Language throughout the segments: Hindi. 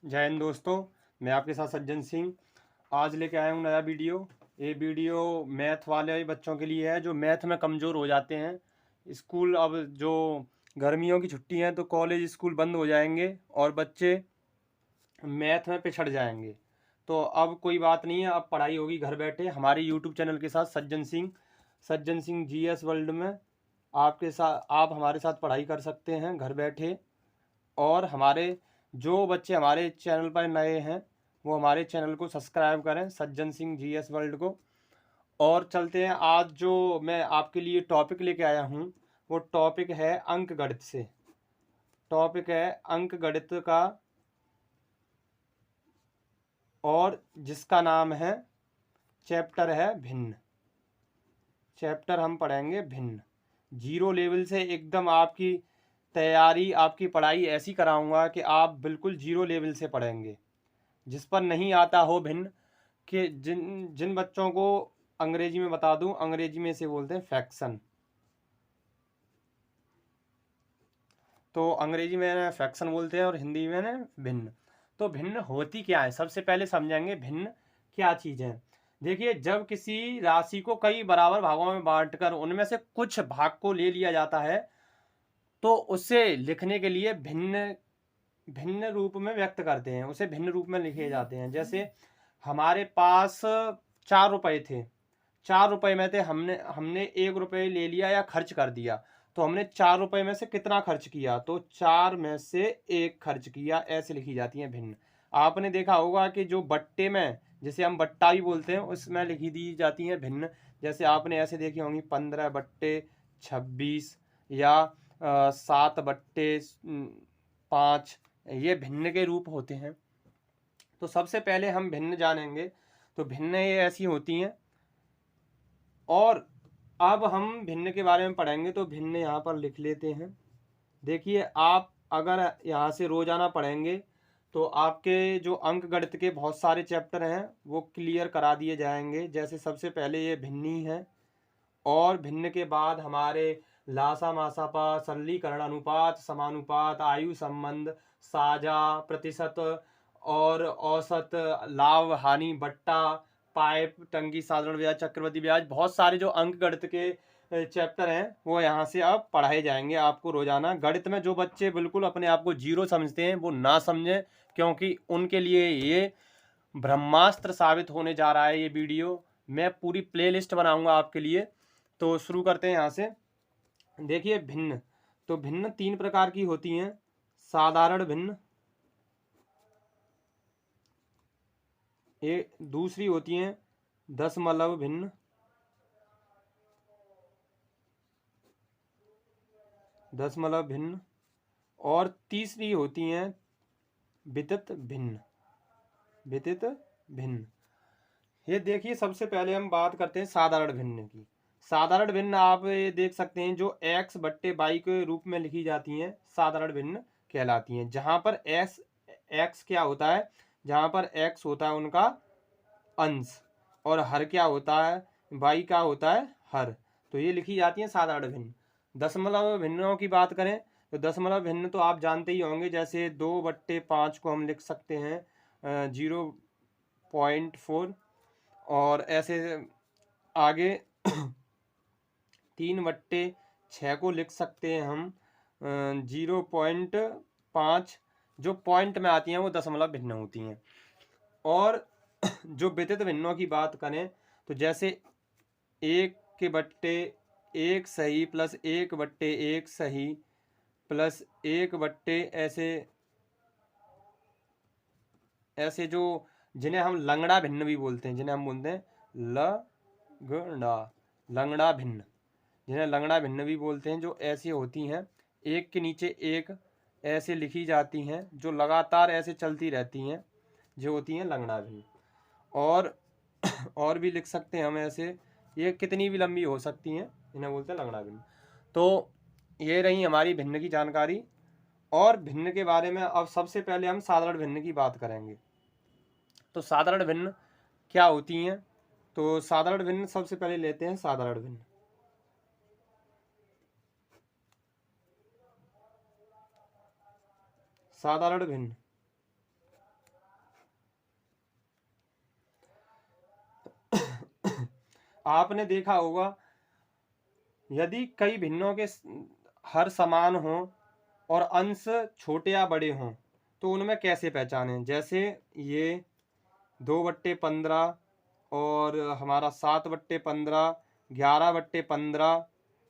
जय हिंद दोस्तों। मैं आपके साथ सज्जन सिंह आज लेके आया हूँ नया वीडियो। ये वीडियो मैथ वाले बच्चों के लिए है जो मैथ में कमज़ोर हो जाते हैं। स्कूल अब जो गर्मियों की छुट्टी हैं तो कॉलेज स्कूल बंद हो जाएंगे और बच्चे मैथ में पिछड़ जाएंगे। तो अब कोई बात नहीं है, अब पढ़ाई होगी घर बैठे हमारे यूट्यूब चैनल के साथ सज्जन सिंह जीएस वर्ल्ड में। आपके साथ आप हमारे साथ पढ़ाई कर सकते हैं घर बैठे। और हमारे जो बच्चे हमारे चैनल पर नए हैं वो हमारे चैनल को सब्सक्राइब करें, सज्जन सिंह जीएस वर्ल्ड को। और चलते हैं, आज जो मैं आपके लिए टॉपिक लेके आया हूँ वो टॉपिक है अंक गणित से। टॉपिक है अंक गणित का और जिसका नाम है, चैप्टर है भिन्न। चैप्टर हम पढ़ेंगे भिन्न। जीरो लेवल से एकदम आपकी तैयारी, आपकी पढ़ाई ऐसी कराऊंगा कि आप बिल्कुल जीरो लेवल से पढ़ेंगे। जिस पर नहीं आता हो भिन्न, कि जिन जिन बच्चों को अंग्रेजी में बता दूं, अंग्रेजी में इसे बोलते हैं फ्रैक्शन। तो अंग्रेजी में फ्रैक्शन बोलते हैं और हिंदी में ना भिन्न। तो भिन्न होती क्या है, सबसे पहले समझेंगे भिन्न क्या चीज़ है। देखिए, जब किसी राशि को कई बराबर भागों में बांटकर उनमें से कुछ भाग को ले लिया जाता है तो उसे लिखने के लिए भिन्न भिन्न रूप में व्यक्त करते हैं, उसे भिन्न रूप में लिखे जाते हैं। जैसे हमारे पास 4 रुपए थे, 4 रुपए में थे, हमने हमने 1 रुपये ले लिया या खर्च कर दिया। तो हमने 4 रुपए में से कितना खर्च किया, तो 4 में से 1 खर्च किया, ऐसे लिखी जाती है भिन्न। आपने देखा होगा कि जो बट्टे में, जिसे हम बट्टा भी बोलते हैं, उसमें लिखी दी जाती है भिन्न। जैसे आपने ऐसे देखी होंगी 15/26 या 7/5, ये भिन्न के रूप होते हैं। तो सबसे पहले हम भिन्न जानेंगे। तो भिन्न ये ऐसी होती हैं। और अब हम भिन्न के बारे में पढ़ेंगे तो भिन्न यहाँ पर लिख लेते हैं। देखिए, आप अगर यहाँ से रोजाना पढ़ेंगे तो आपके जो अंक गणित के बहुत सारे चैप्टर हैं वो क्लियर करा दिए जाएंगे। जैसे सबसे पहले ये भिन्नी है, और भिन्न के बाद हमारे लासा मासापा, सरलीकरण, अनुपात, समानुपात, आयु संबंध, साझा, प्रतिशत और औसत, लाभ हानि, बट्टा, पाइप, टंकी, साधारण ब्याज, चक्रवृद्धि ब्याज, बहुत सारे जो अंक गणित के चैप्टर हैं वो यहाँ से अब पढ़ाए जाएंगे आपको रोजाना। गणित में जो बच्चे बिल्कुल अपने आप को जीरो समझते हैं वो ना समझें, क्योंकि उनके लिए ये ब्रह्मास्त्र साबित होने जा रहा है। ये वीडियो मैं पूरी प्लेलिस्ट बनाऊंगा आपके लिए। तो शुरू करते हैं यहाँ से। देखिए, भिन्न, तो भिन्न 3 प्रकार की होती हैं। साधारण भिन्न, ये दूसरी होती हैं दशमलव भिन्न, दशमलव भिन्न, और तीसरी होती हैं वितत भिन्न, वितत भिन्न। ये देखिए, सबसे पहले हम बात करते हैं साधारण भिन्न की। साधारण भिन्न आप ये देख सकते हैं जो x/y के रूप में लिखी जाती हैं, साधारण भिन्न कहलाती हैं। जहां पर x क्या होता है, जहां पर x होता है उनका अंश, और हर क्या होता है, y का होता है हर। तो ये लिखी जाती है साधारण भिन्न। दशमलव भिन्नों की बात करें तो दशमलव भिन्न तो आप जानते ही होंगे। जैसे 2/5 को हम लिख सकते हैं 0.4, और ऐसे आगे 3/6 को लिख सकते हैं हम 0.5। जो पॉइंट में आती हैं वो दशमलव भिन्न होती हैं। और जो वितत भिन्नों की बात करें तो जैसे 1/1 सही प्लस 1/1 सही प्लस 1/, ऐसे जो जिन्हें हम लंगड़ा भिन्न भी बोलते हैं, जिन्हें हम बोलते हैं लगड़ा, लंगड़ा भिन्न, जिन्हें लंगड़ा भिन्न भी बोलते हैं, जो ऐसी होती हैं एक के नीचे एक ऐसे लिखी जाती हैं, जो लगातार ऐसे चलती रहती हैं, जो होती हैं लंगड़ा भिन्न। और भी लिख सकते हैं हम ऐसे, ये कितनी भी लंबी हो सकती हैं, इन्हें बोलते हैं लंगड़ा भिन्न। तो ये रही हमारी भिन्न की जानकारी। और भिन्न के बारे में अब सबसे पहले हम साधारण भिन्न की बात करेंगे। तो साधारण भिन्न क्या होती हैं, तो साधारण भिन्न सबसे पहले लेते हैं साधारण भिन्न। साधारण भिन्न आपने देखा होगा यदि कई भिन्नों के हर समान हों और अंश छोटे या बड़े हों तो उनमें कैसे पहचानें। जैसे ये 2/15 और हमारा 7/15, 11/15,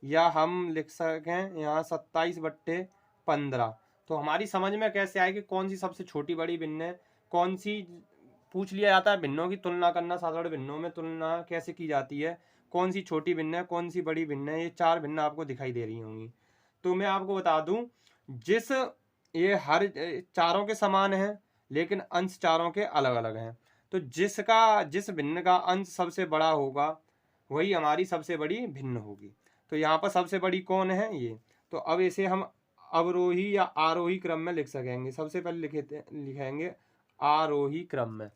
या हम लिख सकें यहाँ 27/15। तो हमारी समझ में कैसे आए कि कौन सी सबसे छोटी बड़ी भिन्न है, कौन सी। पूछ लिया जाता है भिन्नों की तुलना करना, साधारण भिन्नों में तुलना कैसे की जाती है, कौन सी छोटी भिन्न है, कौन सी बड़ी भिन्न है। ये 4 भिन्न आपको दिखाई दे रही होंगी। तो मैं आपको बता दूं, जिस ये हर चारों के समान हैं लेकिन अंश चारों के अलग अलग हैं, तो जिस भिन्न का अंश सबसे बड़ा होगा वही हमारी सबसे बड़ी भिन्न होगी। तो यहाँ पर सबसे बड़ी कौन है, ये। तो अब इसे हम अवरोही या आरोही क्रम में लिख सकेंगे। सबसे पहले लिखेंगे आरोही क्रम में।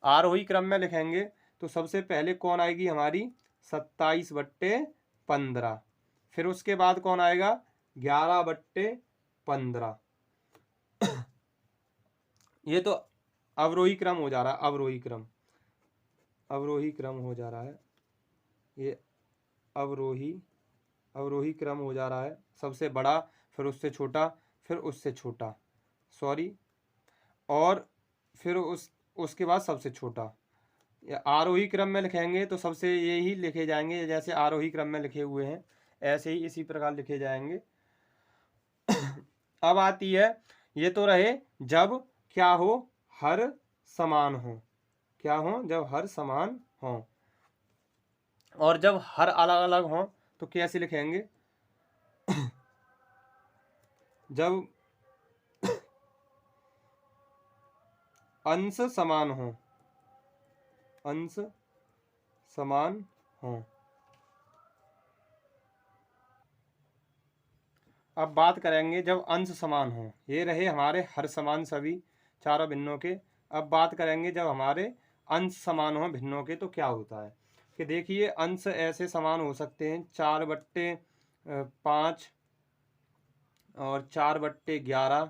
आरोही क्रम में लिखेंगे तो सबसे पहले कौन आएगी हमारी 27/15। फिर उसके बाद कौन आएगा 11/15। ये तो अवरोही क्रम हो जा रहा है, अवरोही क्रम हो जा रहा है। ये अवरोही क्रम हो जा रहा है। सबसे बड़ा, फिर उससे छोटा, फिर उससे छोटा, सॉरी, और फिर उसके बाद सबसे छोटा। आरोही क्रम में लिखेंगे तो सबसे यही लिखे जाएंगे, जैसे आरोही क्रम में लिखे हुए हैं ऐसे ही इसी प्रकार लिखे जाएंगे। अब आती है, ये तो रहे जब क्या हो, हर समान हो। क्या हो, जब हर समान हो। और जब हर अलग अलग हो तो कैसे लिखेंगे जब अंश समान हो, अंश समान हो। अब बात करेंगे जब अंश समान हो। ये रहे हमारे हर समान सभी चारों भिन्नों के। अब बात करेंगे जब हमारे अंश समान हो भिन्नों के तो क्या होता है। कि देखिए अंश ऐसे समान हो सकते हैं 4/5 और 4/11,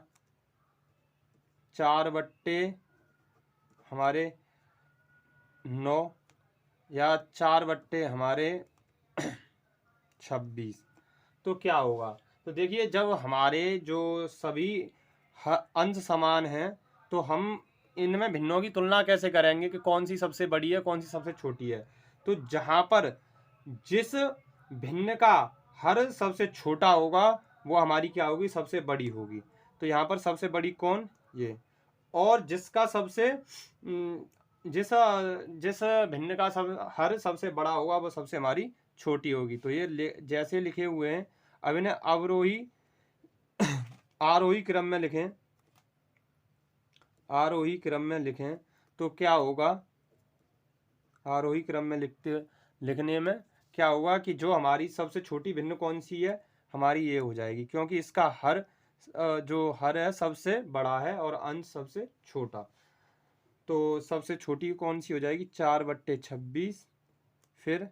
4/9 या 4/26। तो क्या होगा, तो देखिए जब हमारे जो सभी अंश समान हैं तो हम इनमें भिन्नों की तुलना कैसे करेंगे कि कौन सी सबसे बड़ी है, कौन सी सबसे छोटी है। तो जहाँ पर जिस भिन्न का हर सबसे छोटा होगा वो हमारी क्या होगी, सबसे बड़ी होगी। तो यहाँ पर सबसे बड़ी कौन, ये। और जिसका सबसे जिस जिस भिन्न का हर सबसे बड़ा होगा वो सबसे हमारी छोटी होगी। तो ये जैसे लिखे हुए हैं। अब इन्हें अवरोही आरोही क्रम में लिखें, आरोही क्रम में लिखें तो क्या होगा, आरोही क्रम में लिखने में क्या होगा कि जो हमारी सबसे छोटी भिन्न कौन सी है, हमारी ये हो जाएगी, क्योंकि इसका हर जो हर है सबसे बड़ा है और अंश सबसे छोटा। तो सबसे छोटी कौन सी हो जाएगी 4/26, फिर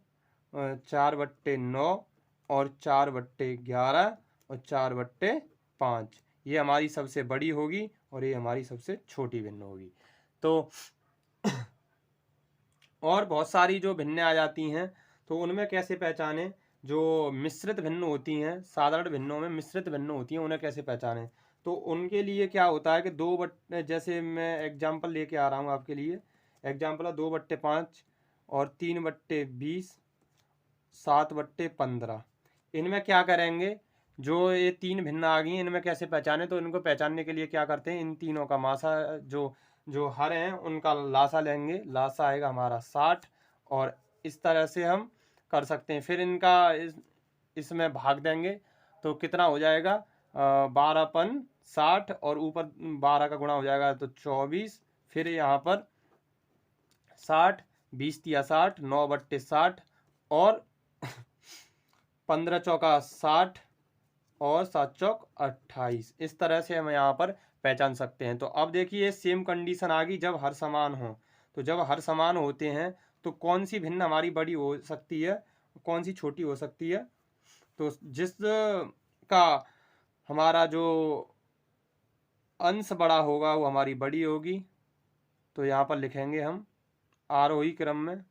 4/9 और 4/11 और 4/5। ये हमारी सबसे बड़ी होगी और ये हमारी सबसे छोटी भिन्न होगी। तो और बहुत सारी जो भिन्न आ जाती हैं तो उनमें कैसे पहचानें। जो मिश्रित भिन्न होती हैं, साधारण भिन्नों में मिश्रित भिन्न होती हैं, उन्हें कैसे पहचानें। तो उनके लिए क्या होता है कि जैसे मैं एग्जाम्पल लेके आ रहा हूँ आपके लिए। एग्जाम्पल है 2/5 और 3/20, 7/15। इनमें क्या करेंगे, जो ये 3 भिन्न आ गई हैं इनमें कैसे पहचाने। तो इनको पहचानने के लिए क्या करते हैं, इन तीनों का मासा जो जो हर हैं उनका लासा लेंगे। लासा आएगा हमारा 60 और इस तरह से हम कर सकते हैं। फिर इनका इसमें भाग देंगे तो कितना हो जाएगा 12/60 और ऊपर 12 का गुणा हो जाएगा तो 24। फिर यहाँ पर 60, 20 तिया 60, 9/60 और 15 चौका 60 और 7 चौक 28। इस तरह से हम यहाँ पर पहचान सकते हैं। तो अब देखिए सेम कंडीशन आ गई जब हर समान हो। तो जब हर समान होते हैं तो कौन सी भिन्न हमारी बड़ी हो सकती है, कौन सी छोटी हो सकती है। तो जिस का हमारा जो अंश बड़ा होगा वो हमारी बड़ी होगी। तो यहाँ पर लिखेंगे हम आरोही क्रम में,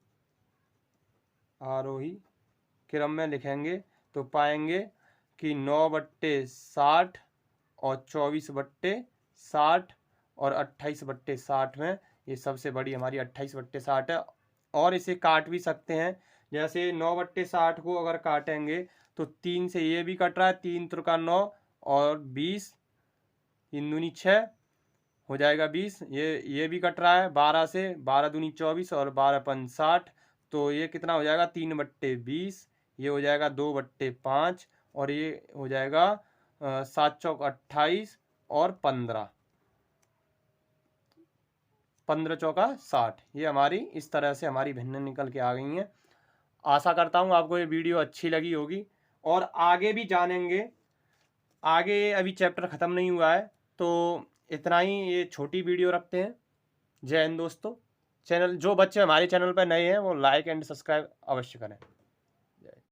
आरोही क्रम में लिखेंगे तो पाएंगे कि 9/60 और 24/60 और 28/60 में ये सबसे बड़ी हमारी 28/60 है। और इसे काट भी सकते हैं, जैसे 9/60 को अगर काटेंगे तो 3 से ये भी कट रहा है, 3 त्रिका 9 और 20, 3 दूनी 6 हो जाएगा 20। ये भी कट रहा है 12 से, 12 दूनी 24 और 12 पंच 60, तो ये कितना हो जाएगा 3/20, ये हो जाएगा 2/5 और ये हो जाएगा 7 चौक 28 और 15, 15 चौका 60। ये हमारी इस तरह से हमारी भिन्न निकल के आ गई हैं। आशा करता हूँ आपको ये वीडियो अच्छी लगी होगी और आगे भी जानेंगे। आगे अभी चैप्टर ख़त्म नहीं हुआ है, तो इतना ही ये छोटी वीडियो रखते हैं। जय हिंद दोस्तों। चैनल जो बच्चे हमारे चैनल पर नए हैं वो लाइक एंड सब्सक्राइब अवश्य करें।